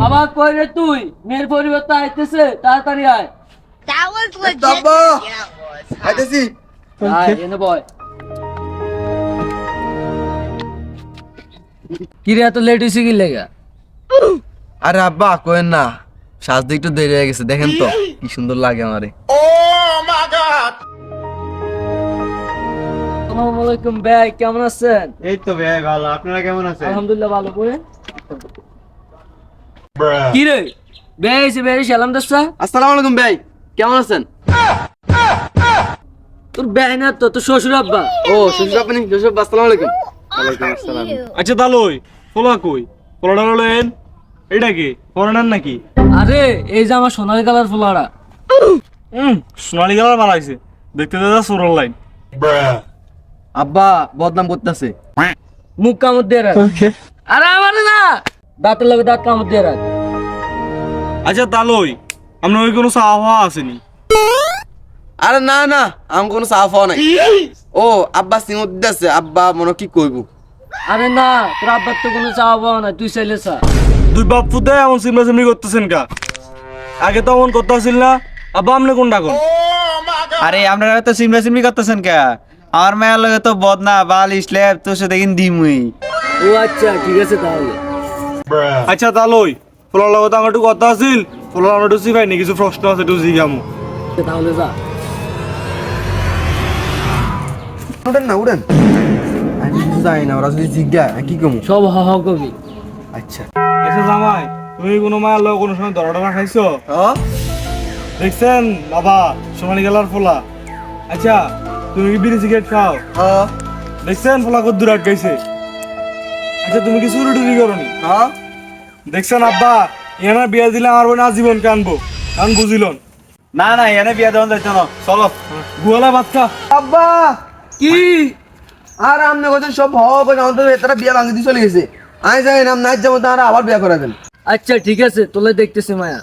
অবাক কই রে তুই? মেয়ের পরিবর্তে আইতেছে, তাড়াতাড়ি আয়। That was legit. Dabba! Yeah, it was. Huh? আইতেছি। আয় এনে বয়। কি রে এত লেট হইছে কি লাগা? আরে আব্বা কোয়েন না, সাজতে একটু দেরি হয়ে গেছে, দেখেন তো কি সুন্দর লাগে আমারে। আসসালামু আলাইকুম ভাই, কেমন আছেন? এই তো ভাই ভালো, আপনারা কেমন আছেন? আলহামদুলিল্লাহ ভালো করে। কি রে বেশ বেশ সালাম দাসা। আসসালামু আলাইকুম ভাই, কেমন আছেন? তোর ভাই না তো তোর শ্বশুর আব্বা। ও শ্বশুর আপনি, শ্বশুর আব্বা, আসসালামু আলাইকুম। ওয়ালাইকুম আসসালাম। আচ্ছা তালই পোলা কই? পোলাটা হলেন এটা কি ফরেনার নাকি? আরে এই যে আমার সোনালী কালার ফুলারা। সোনালী কালার মারাইছে, দেখতে দাদা সোরাল লাইন। আব্বা বদনাম করতেছে। মুখ কামড় দিয়ে রাখ। আরে আমার না দাঁতের লগে দাঁত কামড় দিয়ে রাখ। আচ্ছা তালই আপনার ওই কোনো চা হওয়া আসেনি? আরে না না, আমি কোনো চা পাওয়া নাই। ও আব্বা সিমত দিতেছে, আব্বা মনে কি কইব। আরে না তোর আব্বার তো কোনো চাওয়া পাওয়া না, তুই চাইলে চা। দুই বাপ ফুদে এমন সিমরা সিমরি করতেছেন কা? আগে তো এমন করতে আসিল না। আব্বা আপনি কোনটা কোন? আরে আপনারা তো সিমরা সিমরি করতেছেন কে? আমার মায়ের লগে তো বদনা বালিশ ল্যাব তোর সাথে কিন্তু দিমুই। ও আচ্ছা ঠিক আছে তাহলে। আচ্ছা তালই পোলার লগত আমার একটু কথা আছিল, পোলার আমার একটু সিপাইনি, কিছু প্রশ্ন আছে একটু জিজ্ঞামু। তাহলে যা। উড়েন না উড়েন, আমি কিছু জানি না, ওরা যদি জিজ্ঞা কি কমু। সব হ হ কবি। আচ্ছা আচ্ছা জামাই তুমি কোনো মায়ের লগে কোনো সময় ধরা টরা খাইছো? দেখছেন বাবা সোনালী কালার ফোলা। আচ্ছা তুমি কি বিড়ি সিগারেট খাও? দেখছেন ফোলা কত দূর গাইছে? আচ্ছা তুমি কি চুরি টুরি করনি? দেখছেন আব্বা এনার বিয়ে দিলে আমার বোন আজীবন কানবো, কান বুঝিলন? না না এনে বিয়া দেওয়া যাইতো না, চলো। গুয়ালা বাচ্চা আব্বা কি আর আমনে কত সব হওয়া করে আমাদের এতটা বিয়া ভাঙি দিয়ে চলে গেছে। আমি জানি না নাচ যাবো, তারা আবার বিয়া করাবেন। আচ্ছা ঠিক আছে তোলে দেখতেছি মায়া।